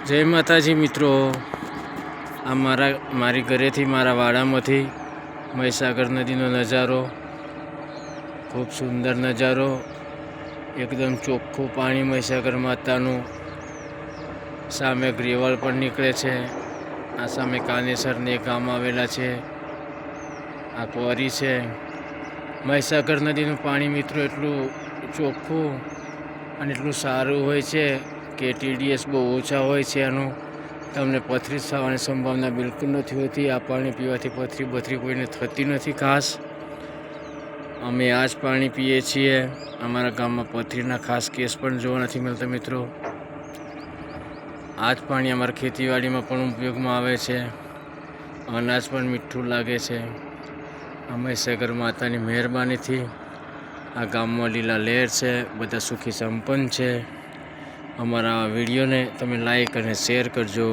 જય માતાજી મિત્રો, આ મારી ઘરેથી મારા વાડામાંથી મહીસાગર નદીનો નજારો, ખૂબ સુંદર નજારો, એકદમ ચોખ્ખું પાણી મહીસાગર માતાનું. સામે ગ્રેવલ પણ નીકળે છે. આ સામે કાનેસરને ગામ આવેલા છે. આ કોરી છે. મહીસાગર નદીનું પાણી મિત્રો એટલું ચોખ્ખું અને એટલું સારું હોય છે કે TDS બહુ ઓછા હોય છે. આનું તમને પથરી થવાની સંભાવના બિલકુલ નથી હોતી. આ પાણી પીવાથી પથરી કોઈને થતી નથી. ખાસ અમે આ જ પાણી પીએ છીએ. અમારા ગામમાં પથરીના ખાસ કેસ પણ જોવા નથી મળતા મિત્રો. આ જ પાણી અમારા ખેતીવાડીમાં પણ ઉપયોગમાં આવે છે. અનાજ પણ મીઠું લાગે છે. આ મહીસાગર માતાની મહેરબાનીથી આ ગામમાં લીલા લહેર છે. બધા સુખી સંપન્ન છે. અમારા વિડીયોને તમે લાઈક અને શેર કરજો.